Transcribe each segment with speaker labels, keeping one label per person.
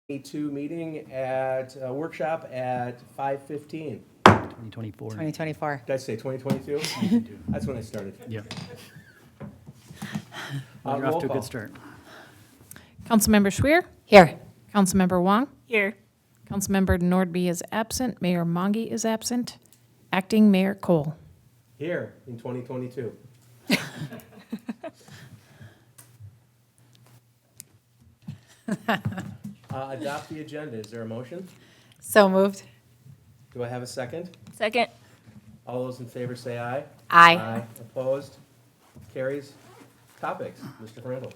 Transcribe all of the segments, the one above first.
Speaker 1: 2022 meeting at workshop at 5:15.
Speaker 2: 2024.
Speaker 3: 2024.
Speaker 1: Did I say 2022? That's when I started.
Speaker 2: Yeah. Well, you're off
Speaker 1: Roll
Speaker 2: to a
Speaker 1: call.
Speaker 2: good start.
Speaker 4: Councilmember Schweer?
Speaker 3: Here.
Speaker 4: Councilmember Wong?
Speaker 3: Here.
Speaker 4: Councilmember Nordby is absent. Mayor Monge is absent. Acting Mayor Cole.
Speaker 1: Here in 2022. Adopt the agenda. Is there a motion?
Speaker 3: So moved.
Speaker 1: Do I have a second?
Speaker 3: Second.
Speaker 1: All those in favor say aye.
Speaker 3: Aye.
Speaker 1: Opposed? Carries. Topics, Mr. Frandl.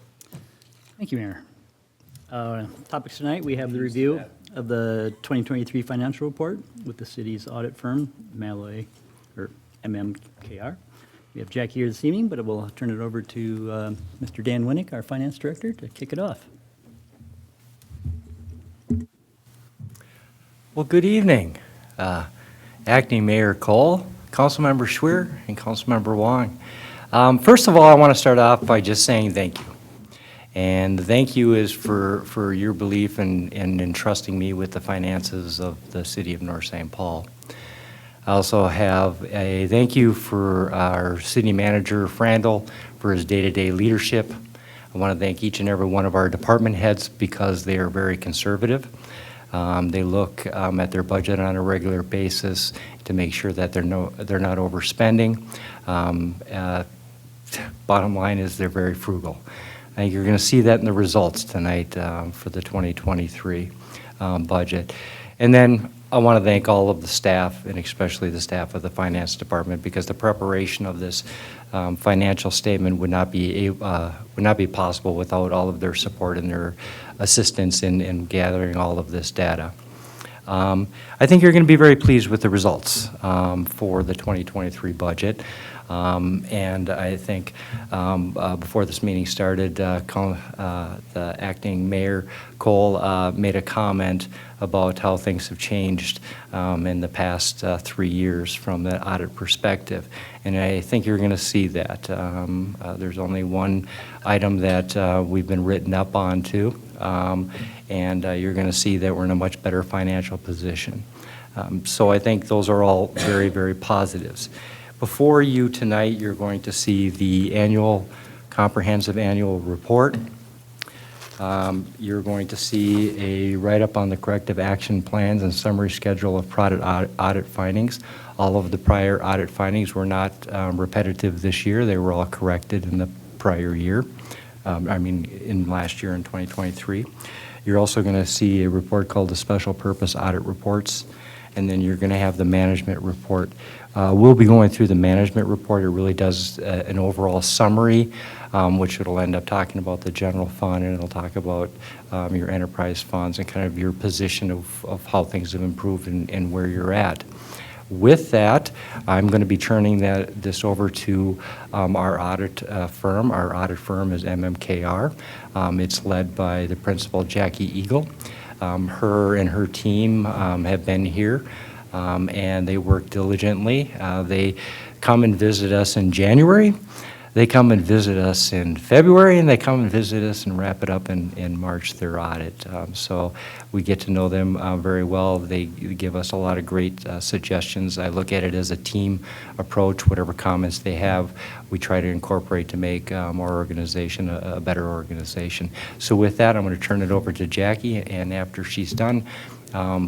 Speaker 2: Thank you, Mayor. Topics tonight, we have the review of the 2023 financial report with the city's audit firm, Malloy, or MMKR. We have Jackie here this evening, but we'll turn it over to Mr. Dan Winnick, our finance director, to kick it off.
Speaker 5: Well, good evening, Acting Mayor Cole, Councilmember Schweer, and Councilmember Wong. First of all, I want to start off by just saying thank you. And the thank you is for your belief in entrusting me with the finances of the city of North St. Paul. I also have a thank you for our city manager, Frandl, for his day-to-day leadership. I want to thank each and every one of our department heads because they are very conservative. They look at their budget on a regular basis to make sure that they're not overspending. Bottom line is they're very frugal. I think you're going to see that in the results tonight for the 2023 budget. And then I want to thank all of the staff, and especially the staff of the finance department, because the preparation of this financial statement would not be possible without all of their support and their assistance in gathering all of this data. I think you're going to be very pleased with the results for the 2023 budget. And I think before this meeting started, the acting mayor, Cole, made a comment about how things have changed in the past 3 years from the audit perspective. And I think you're going to see that. There's only one item that we've been written up onto, and you're going to see that we're in a much better financial position. So I think those are all very, very positives. Before you tonight, you're going to see the comprehensive annual report. You're going to see a write-up on the corrective action plans and summary schedule of product audit findings. All of the prior audit findings were not repetitive this year. They were all corrected in the prior year, in last year in 2023. You're also going to see a report called the Special Purpose Audit Reports, and then you're going to have the management report. We'll be going through the management report. It really does an overall summary, which it'll end up talking about the general fund, and it'll talk about your enterprise funds and kind of your position of how things have improved and where you're at. With that, I'm going to be turning this over to our audit firm. Our audit firm is MMKR. It's led by the principal, Jackie Eagle. Her and her team have been here, and they work diligently. They come and visit us in January. They come and visit us in February, and they come and visit us and wrap it up in March, their audit. So we get to know them very well. They give us a lot of great suggestions. I look at it as a team approach. Whatever comments they have, we try to incorporate to make our organization a better organization. So with that, I'm going to turn it over to Jackie, and after she's done,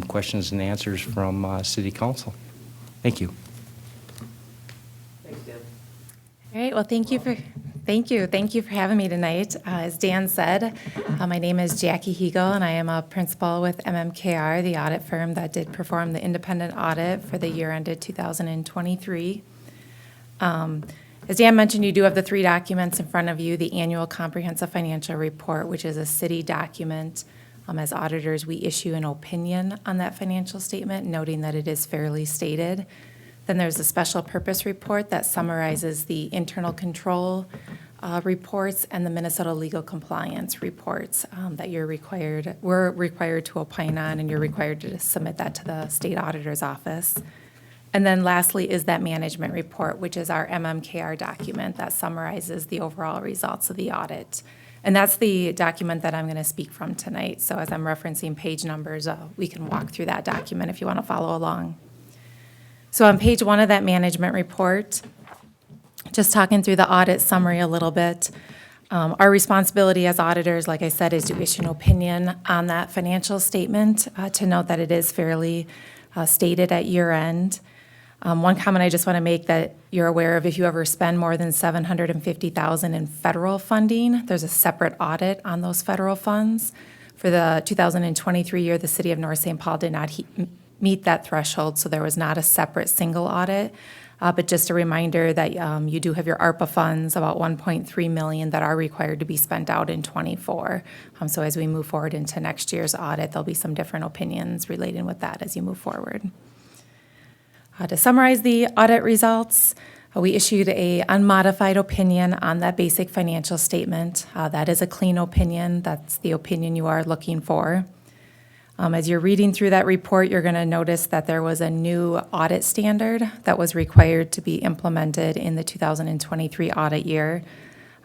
Speaker 5: questions and answers from City Council. Thank you.
Speaker 1: Thanks, Dan.
Speaker 3: All right. Well, thank you for having me tonight. As Dan said, my name is Jackie Hegel, and I am a principal with MMKR, the audit firm that did perform the independent audit for the year ended 2023. As Dan mentioned, you do have the 3 documents in front of you: the annual comprehensive financial report, which is a city document. As auditors, we issue an opinion on that financial statement, noting that it is fairly stated. Then there's a special purpose report that summarizes the internal control reports and the Minnesota legal compliance reports that we're required to opine on, and you're required to submit that to the state auditor's office. And then lastly is that management report, which is our MMKR document that summarizes the overall results of the audit. And that's the document that I'm going to speak from tonight. So as I'm referencing page numbers, we can walk through that document if you want to follow along. So on page 1 of that management report, just talking through the audit summary a little bit. Our responsibility as auditors, like I said, is to issue an opinion on that financial statement, to note that it is fairly stated at year end. One comment I just want to make that you're aware of, if you ever spend more than $750,000 in federal funding, there's a separate audit on those federal funds. For the 2023 year, the city of North St. Paul did not meet that threshold, so there was not a separate single audit. But just a reminder that you do have your ARPA funds, about $1.3 million, that are required to be spent out in '24. So as we move forward into next year's audit, there'll be some different opinions relating with that as you move forward. To summarize the audit results, we issued a unmodified opinion on that basic financial statement. That is a clean opinion. That's the opinion you are looking for. As you're reading through that report, you're going to notice that there was a new audit standard that was required to be implemented in the 2023 audit year.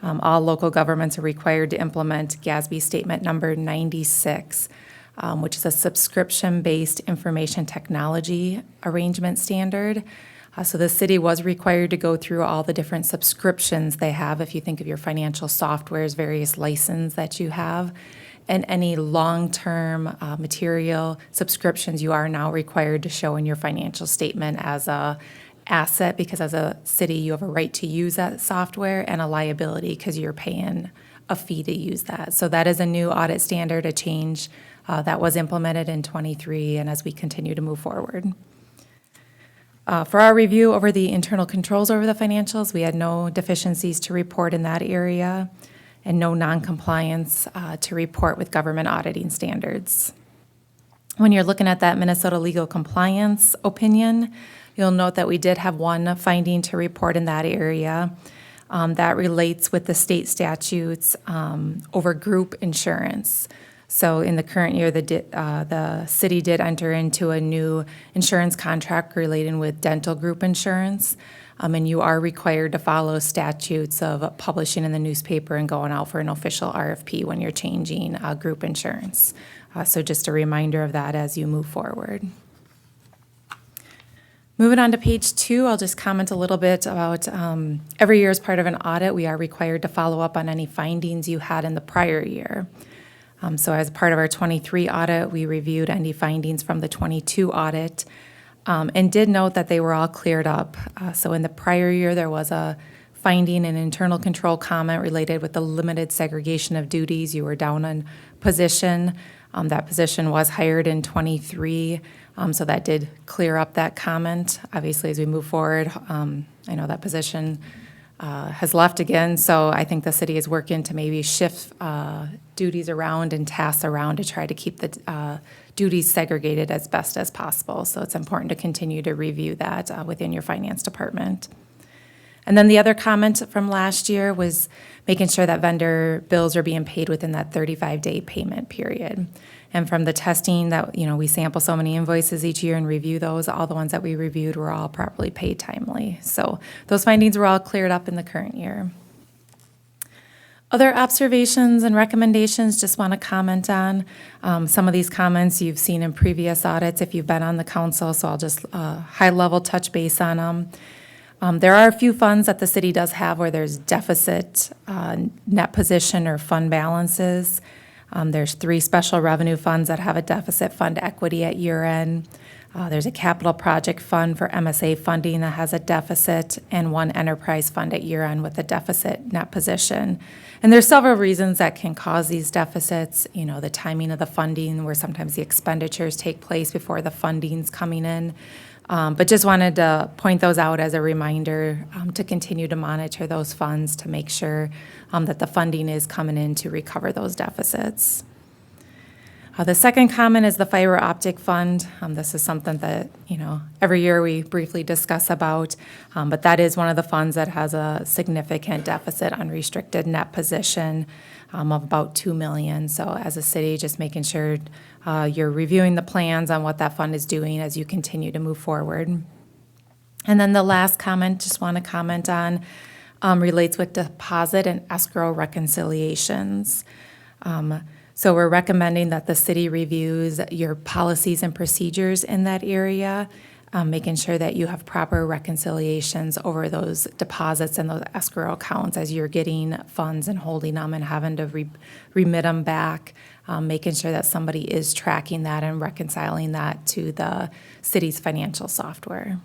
Speaker 3: All local governments are required to implement GASB statement number 96, which is a subscription-based information technology arrangement standard. So the city was required to go through all the different subscriptions they have. If you think of your financial softwares, various license that you have, and any long-term material subscriptions you are now required to show in your financial statement as a asset, because as a city, you have a right to use that software, and a liability because you're paying a fee to use that. So that is a new audit standard, a change that was implemented in '23, and as we continue to move forward. For our review over the internal controls over the financials, we had no deficiencies to report in that area, and no non-compliance to report with government auditing standards. When you're looking at that Minnesota legal compliance opinion, you'll note that we did have one finding to report in that area. That relates with the state statutes over group insurance. So in the current year, the city did enter into a new insurance contract relating with dental group insurance. And you are required to follow statutes of publishing in the newspaper and going out for an official RFP when you're changing group insurance. So just a reminder of that as you move forward. Moving on to page 2, I'll just comment a little bit about every year as part of an audit, we are required to follow up on any findings you had in the prior year. So as part of our '23 audit, we reviewed any findings from the '22 audit. And did note that they were all cleared up. So in the prior year, there was a finding an internal control comment related with the limited segregation of duties. You were down on position. That position was hired in '23, so that did clear up that comment. Obviously, as we move forward, I know that position has left again, so I think the city is working to maybe shift duties around and tasks around to try to keep the duties segregated as best as possible. So it's important to continue to review that within your finance department. And then the other comment from last year was making sure that vendor bills are being paid within that 35-day payment period. And from the testing that, we sample so many invoices each year and review those, all the ones that we reviewed were all properly paid timely. So those findings were all cleared up in the current year. Other observations and recommendations, just want to comment on. Some of these comments you've seen in previous audits if you've been on the council, so I'll just high-level touch base on them. There are a few funds that the city does have where there's deficit net position or fund balances. There's 3 special revenue funds that have a deficit fund equity at year end. There's a capital project fund for MSA funding that has a deficit, and 1 enterprise fund at year end with a deficit net position. And there's several reasons that can cause these deficits. The timing of the funding, where sometimes the expenditures take place before the funding's coming in. But just wanted to point those out as a reminder to continue to monitor those funds to make sure that the funding is coming in to recover those deficits. The second comment is the fiber optic fund. This is something that, every year we briefly discuss about, but that is one of the funds that has a significant deficit unrestricted net position of about $2 million. So as a city, just making sure you're reviewing the plans on what that fund is doing as you continue to move forward. And then the last comment, just want to comment on relates with deposit and escrow reconciliations. So we're recommending that the city reviews your policies and procedures in that area, making sure that you have proper reconciliations over those deposits and those escrow accounts as you're getting funds and holding them and having to remit them back, making sure that somebody is tracking that and reconciling that to the city's financial software.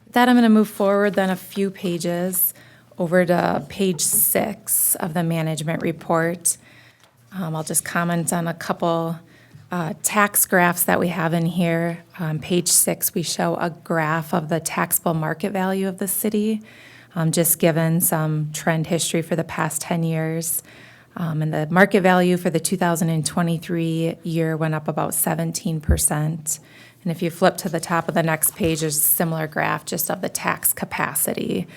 Speaker 3: With that, I'm going to move forward then a few pages over to page 6 of the management report. I'll just comment on a couple tax graphs that we have in here. On page 6, we show a graph of the taxable market value of the city, just given some trend history for the past 10 years. And the market value for the 2023 year went up about 17%. And if you flip to the top of the next page, there's a similar graph just of the tax capacity.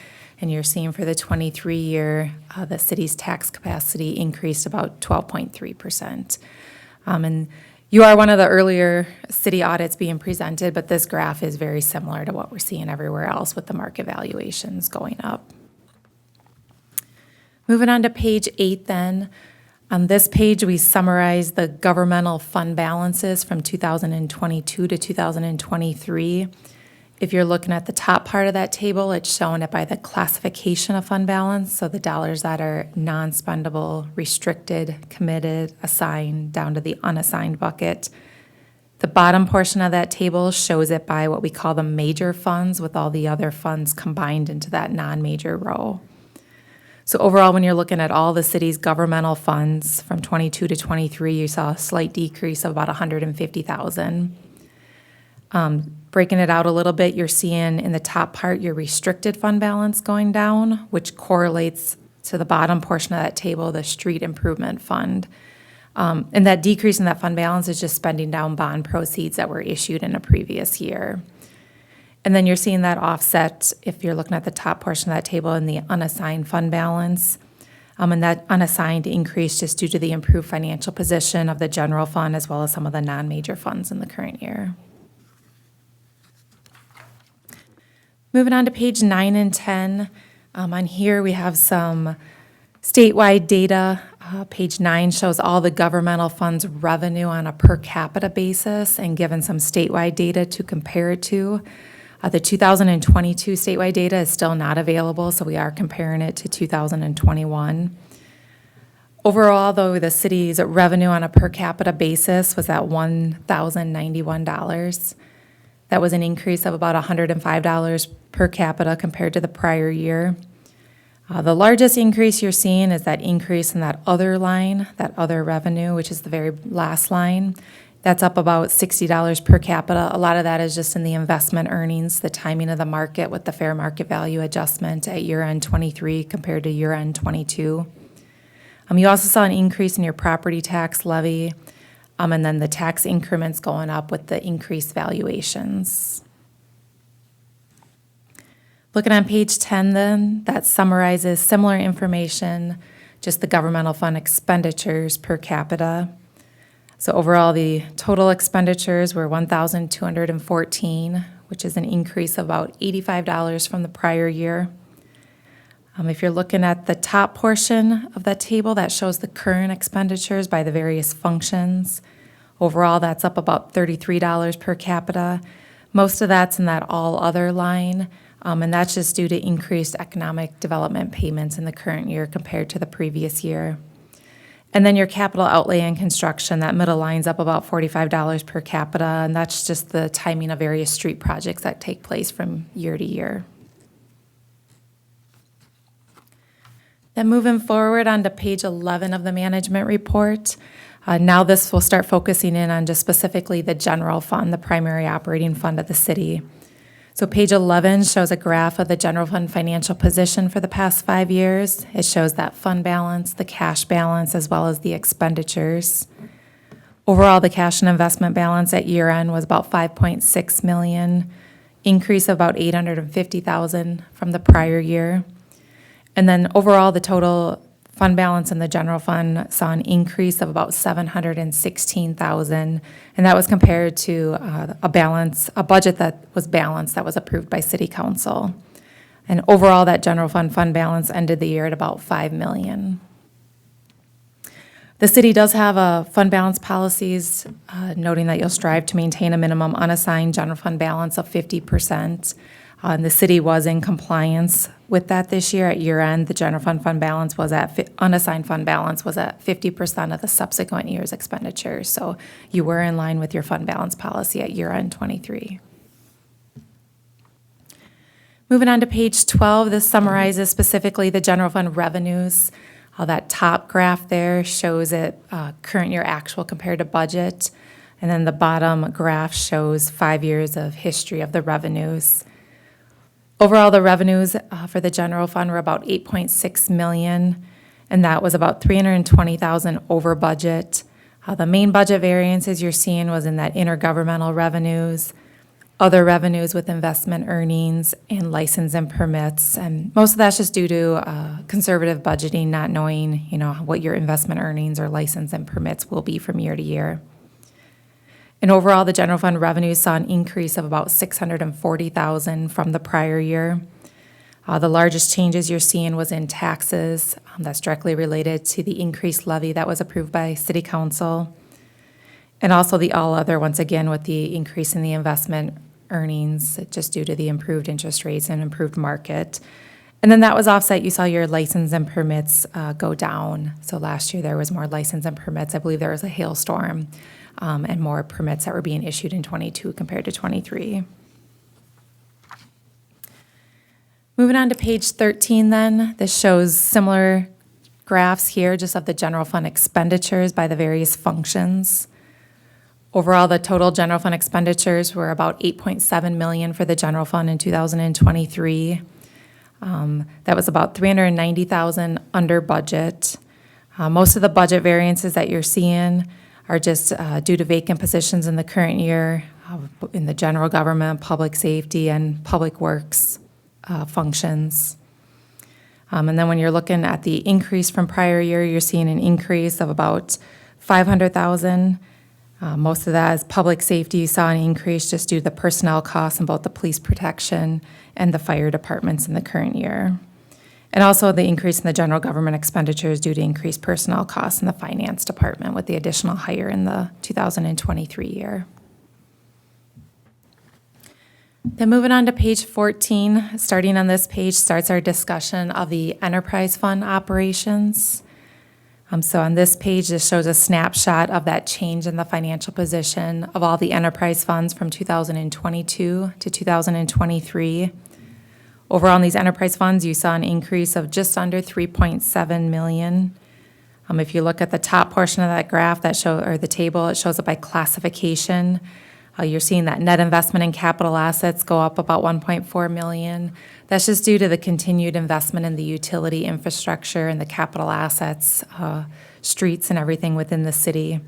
Speaker 3: And you're seeing for the 23 year, the city's tax capacity increased about 12.3%. And you are one of the earlier city audits being presented, but this graph is very similar to what we're seeing everywhere else with the market valuations going up. Moving on to page 8 then. On this page, we summarize the governmental fund balances from 2022 to 2023. If you're looking at the top part of that table, it's showing it by the classification of fund balance, so the dollars that are non-spendable, restricted, committed, assigned, down to the unassigned bucket. The bottom portion of that table shows it by what we call the major funds, with all the other funds combined into that non-major row. So overall, when you're looking at all the city's governmental funds from 22 to 23, you saw a slight decrease of about $150,000. Breaking it out a little bit, you're seeing in the top part your restricted fund balance going down, which correlates to the bottom portion of that table, the street improvement fund. And that decrease in that fund balance is just spending down bond proceeds that were issued in a previous year. And then you're seeing that offset if you're looking at the top portion of that table in the unassigned fund balance. And that unassigned increase just due to the improved financial position of the general fund as well as some of the non-major funds in the current year. Moving on to page 9 and 10. On here, we have some statewide data. Page 9 shows all the governmental funds revenue on a per capita basis and given some statewide data to compare it to. The 2022 statewide data is still not available, so we are comparing it to 2021. Overall, though, the city's revenue on a per capita basis was at $1,091. That was an increase of about $105 per capita compared to the prior year. The largest increase you're seeing is that increase in that other line, that other revenue, which is the very last line. That's up about $60 per capita. A lot of that is just in the investment earnings, the timing of the market with the fair market value adjustment at year-end 23 compared to year-end 22. You also saw an increase in your property tax levy, and then the tax increments going up with the increased valuations. Looking on page 10 then, that summarizes similar information, just the governmental fund expenditures per capita. So overall, the total expenditures were $1,214, which is an increase of about $85 from the prior year. If you're looking at the top portion of that table, that shows the current expenditures by the various functions. Overall, that's up about $33 per capita. Most of that's in that all other line, and that's just due to increased economic development payments in the current year compared to the previous year. And then your capital outlay and construction, that middle line's up about $45 per capita, and that's just the timing of various street projects that take place from year to year. Then moving forward onto page 11 of the management report. Now this will start focusing in on just specifically the general fund, the primary operating fund of the city. So page 11 shows a graph of the general fund financial position for the past 5 years. It shows that fund balance, the cash balance, as well as the expenditures. Overall, the cash and investment balance at year end was about $5.6 million, increase of about $850,000 from the prior year. And then overall, the total fund balance in the general fund saw an increase of about $716,000, and that was compared to a budget that was balanced that was approved by City Council. And overall, that general fund balance ended the year at about $5 million. The city does have a fund balance policies, noting that you'll strive to maintain a minimum unassigned general fund balance of 50%. And the city was in compliance with that this year. At year end, the general fund balance was unassigned fund balance was at 50% of the subsequent year's expenditures. So you were in line with your fund balance policy at year end '23. Moving on to page 12, this summarizes specifically the general fund revenues. That top graph there shows it current year actual compared to budget. And then the bottom graph shows 5 years of history of the revenues. Overall, the revenues for the general fund were about $8.6 million, and that was about $320,000 over budget. The main budget variances you're seeing was in that intergovernmental revenues, other revenues with investment earnings, and license and permits. And most of that's just due to conservative budgeting, not knowing, what your investment earnings or license and permits will be from year to year. And overall, the general fund revenues saw an increase of about $640,000 from the prior year. The largest changes you're seeing was in taxes. That's directly related to the increased levy that was approved by City Council. And also the all other, once again, with the increase in the investment earnings, just due to the improved interest rates and improved market. And then that was offset. You saw your license and permits go down. So last year there was more license and permits. I believe there was a hailstorm and more permits that were being issued in '22 compared to '23. Moving on to page 13 then, this shows similar graphs here just of the general fund expenditures by the various functions. Overall, the total general fund expenditures were about $8.7 million for the general fund in 2023. That was about $390,000 under budget. Most of the budget variances that you're seeing are just due to vacant positions in the current year in the general government, public safety, and public works functions. And then when you're looking at the increase from prior year, you're seeing an increase of about $500,000. Most of that is public safety. You saw an increase just due to the personnel costs in both the police protection and the fire departments in the current year. And also the increase in the general government expenditures due to increased personnel costs in the finance department with the additional hire in the 2023 year. Then moving on to page 14, starting on this page starts our discussion of the enterprise fund operations. So on this page, this shows a snapshot of that change in the financial position of all the enterprise funds from 2022 to 2023. Overall, in these enterprise funds, you saw an increase of just under $3.7 million. If you look at the top portion of that graph or the table, it shows it by classification. You're seeing that net investment in capital assets go up about $1.4 million. That's just due to the continued investment in the utility infrastructure and the capital assets, streets and everything within the city.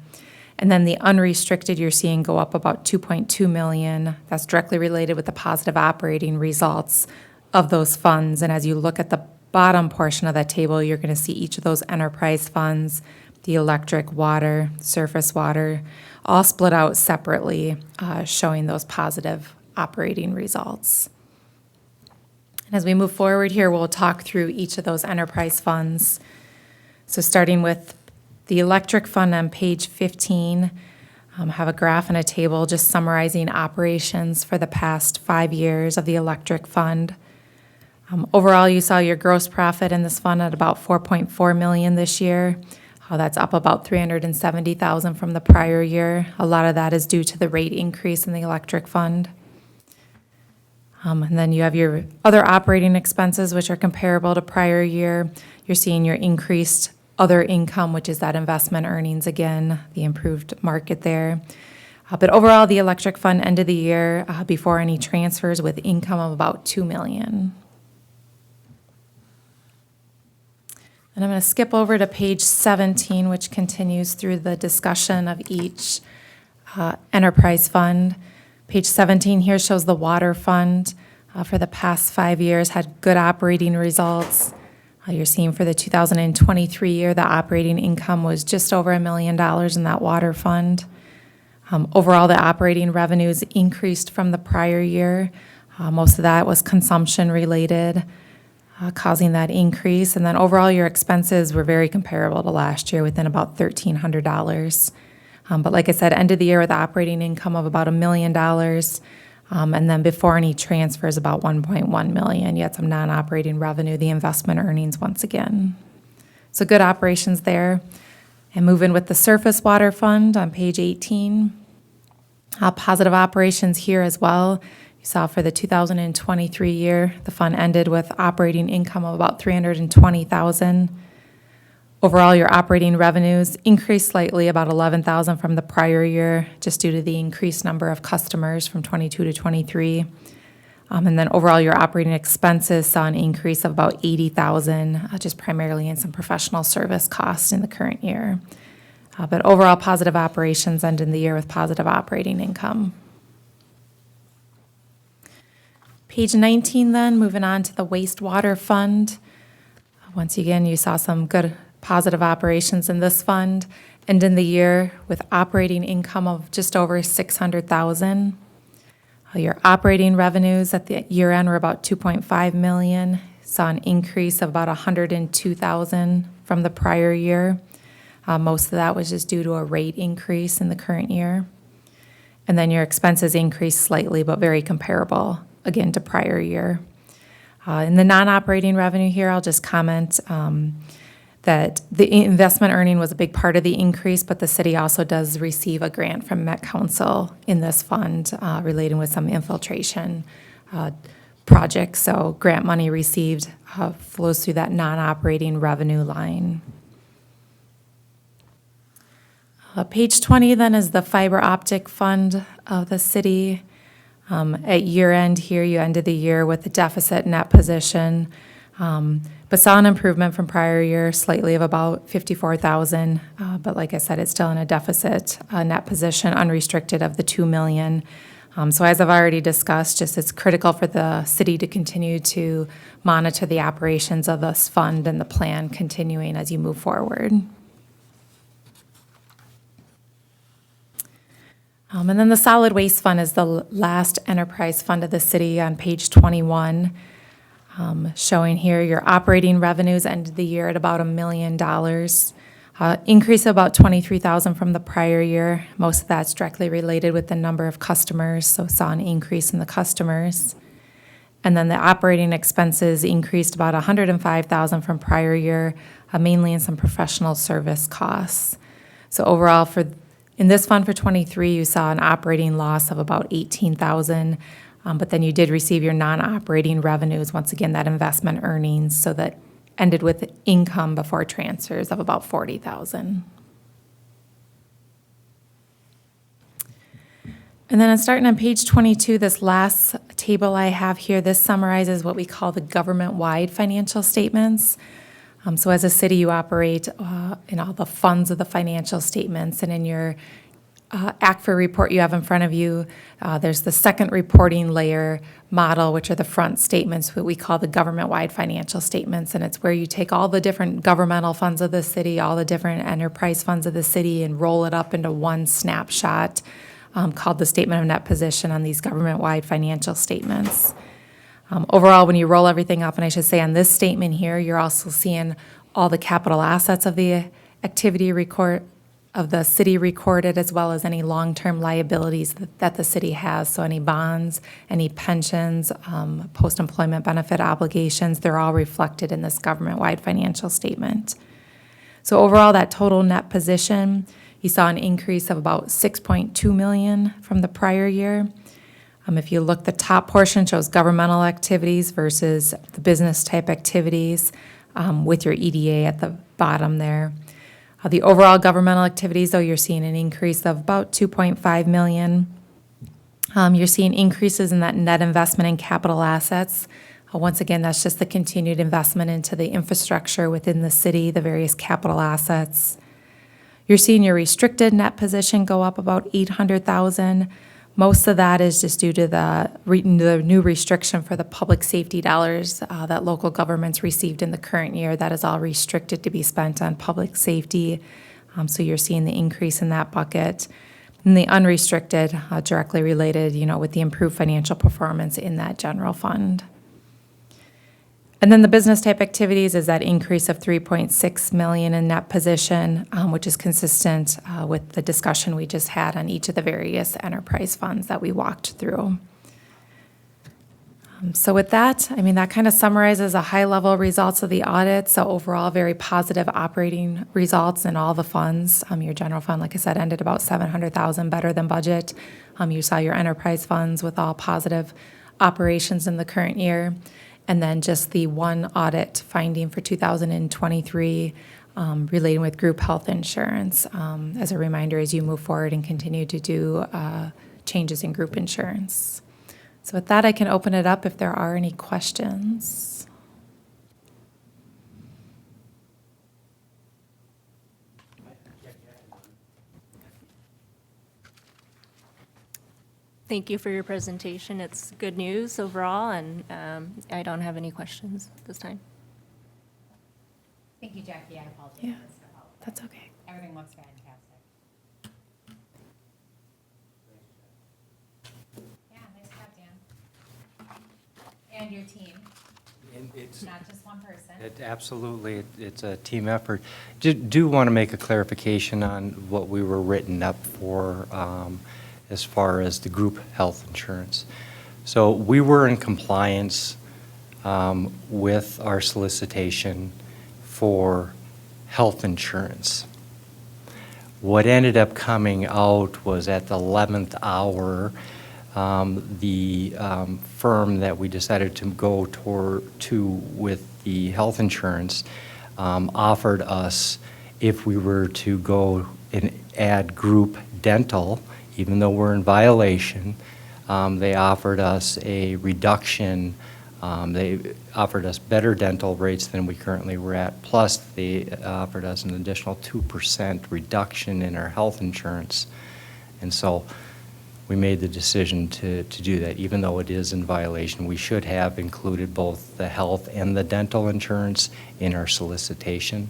Speaker 3: And then the unrestricted you're seeing go up about $2.2 million. That's directly related with the positive operating results of those funds. And as you look at the bottom portion of that table, you're going to see each of those enterprise funds, the electric, water, surface water, all split out separately, showing those positive operating results. And as we move forward here, we'll talk through each of those enterprise funds. So starting with the electric fund on page 15, have a graph and a table just summarizing operations for the past 5 years of the electric fund. Overall, you saw your gross profit in this fund at about $4.4 million this year. That's up about $370,000 from the prior year. A lot of that is due to the rate increase in the electric fund. And then you have your other operating expenses, which are comparable to prior year. You're seeing your increased other income, which is that investment earnings again, the improved market there. But overall, the electric fund ended the year before any transfers with income of about $2 million. And I'm going to skip over to page 17, which continues through the discussion of each enterprise fund. Page 17 here shows the water fund for the past 5 years had good operating results. You're seeing for the 2023 year, the operating income was just over $1 million in that water fund. Overall, the operating revenues increased from the prior year. Most of that was consumption related, causing that increase. And then overall, your expenses were very comparable to last year, within about $1,300. But like I said, ended the year with operating income of about $1 million. And then before any transfers, about $1.1 million. You had some non-operating revenue, the investment earnings once again. So good operations there. And moving with the surface water fund on page 18. Positive operations here as well. You saw for the 2023 year, the fund ended with operating income of about $320,000. Overall, your operating revenues increased slightly, about $11,000 from the prior year, just due to the increased number of customers from 22 to 23. And then overall, your operating expenses saw an increase of about $80,000, just primarily in some professional service costs in the current year. But overall, positive operations ended the year with positive operating income. Page 19 then, moving on to the wastewater fund. Once again, you saw some good positive operations in this fund, ending the year with operating income of just over $600,000. Your operating revenues at the year end were about $2.5 million. Saw an increase of about $102,000 from the prior year. Most of that was just due to a rate increase in the current year. And then your expenses increased slightly, but very comparable, again, to prior year. In the non-operating revenue here, I'll just comment that the investment earning was a big part of the increase, but the city also does receive a grant from Met Council in this fund relating with some infiltration projects. So grant money received flows through that non-operating revenue line. Page 20 then is the fiber optic fund of the city. At year end here, you ended the year with a deficit net position, but saw an improvement from prior year, slightly of about $54,000. But like I said, it's still in a deficit net position, unrestricted of the $2 million. So as I've already discussed, just it's critical for the city to continue to monitor the operations of this fund and the plan continuing as you move forward. And then the solid waste fund is the last enterprise fund of the city on page 21. Showing here your operating revenues ended the year at about $1 million. Increase of about $23,000 from the prior year. Most of that's directly related with the number of customers, so saw an increase in the customers. And then the operating expenses increased about $105,000 from prior year, mainly in some professional service costs. So overall, in this fund for 23, you saw an operating loss of about $18,000, but then you did receive your non-operating revenues, once again, that investment earnings, so that ended with income before transfers of about $40,000. And then I'm starting on page 22, this last table I have here, this summarizes what we call the government-wide financial statements. So as a city, you operate in all the funds of the financial statements, and in your ACFR report you have in front of you, there's the second reporting layer model, which are the front statements, what we call the government-wide financial statements, and it's where you take all the different governmental funds of the city, all the different enterprise funds of the city, and roll it up into one snapshot called the statement of net position on these government-wide financial statements. Overall, when you roll everything up, and I should say on this statement here, you're also seeing all the capital assets of the activity record of the city recorded, as well as any long-term liabilities that the city has. So any bonds, any pensions, post-employment benefit obligations, they're all reflected in this government-wide financial statement. So overall, that total net position, you saw an increase of about $6.2 million from the prior year. If you look, the top portion shows governmental activities versus the business type activities with your EDA at the bottom there. The overall governmental activities, though, you're seeing an increase of about $2.5 million. You're seeing increases in that net investment in capital assets. Once again, that's just the continued investment into the infrastructure within the city, the various capital assets. You're seeing your restricted net position go up about $800,000. Most of that is just due to the new restriction for the public safety dollars that local governments received in the current year. That is all restricted to be spent on public safety. So you're seeing the increase in that bucket. And the unrestricted, directly related, with the improved financial performance in that general fund. And then the business type activities is that increase of 3.6 million in net position, which is consistent with the discussion we just had on each of the various enterprise funds that we walked through. So with that, that kind of summarizes a high-level results of the audit. So overall, very positive operating results in all the funds. Your general fund, like I said, ended about 700,000 better than budget. You saw your enterprise funds with all positive operations in the current year. And then just the one audit finding for 2023 relating with group health insurance. As a reminder, as you move forward and continue to do changes in group insurance. So with that, I can open it up if there are any questions.
Speaker 6: Thank you for your presentation. It's good news overall, and I don't have any questions this time.
Speaker 7: Thank you, Jackie. I apologize.
Speaker 3: Yeah.
Speaker 7: for the help.
Speaker 3: That's okay.
Speaker 7: Everything looks fantastic. Yeah, nice job, Dan. And your team,
Speaker 5: It's
Speaker 7: not just one person.
Speaker 5: absolutely, it's a team effort. Do want to make a clarification on what we were written up for as far as the group health insurance. So we were in compliance with our solicitation for health insurance. What ended up coming out was at the 11th hour, the firm that we decided to go to with the health insurance offered us, if we were to go and add group dental, even though we're in violation, they offered us a reduction. They offered us better dental rates than we currently were at, plus they offered us an additional 2% reduction in our health insurance. And so we made the decision to do that. Even though it is in violation, we should have included both the health and the dental insurance in our solicitation.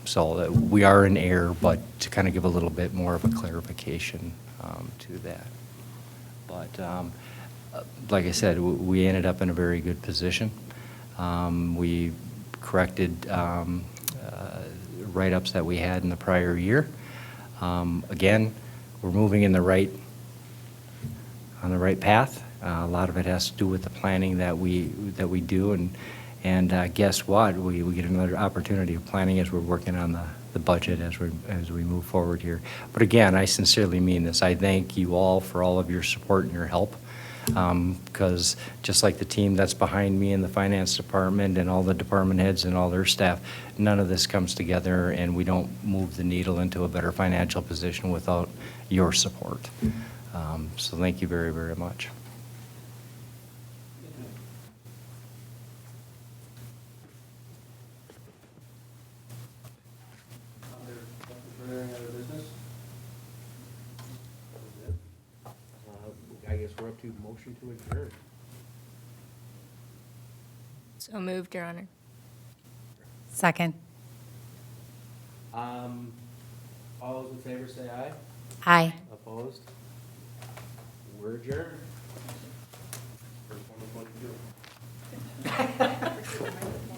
Speaker 5: So we are in error, but to kind of give a little bit more of a clarification to that. But like I said, we ended up in a very good position. We corrected write-ups that we had in the prior year. Again, we're moving on the right path. A lot of it has to do with the planning that we do, and guess what? We get another opportunity of planning as we're working on the budget as we move forward here. But again, I sincerely mean this. I thank you all for all of your support and your help. Because just like the team that's behind me in the finance department and all the department heads and all their staff, none of this comes together and we don't move the needle into a better financial position without your support. So thank you very, very much.
Speaker 1: I guess we're up to motion to adjourn.
Speaker 6: So moved, Your Honor.
Speaker 7: Second.
Speaker 1: All those in favor say aye.
Speaker 7: Aye.
Speaker 1: Opposed? We're adjourned. For 2022.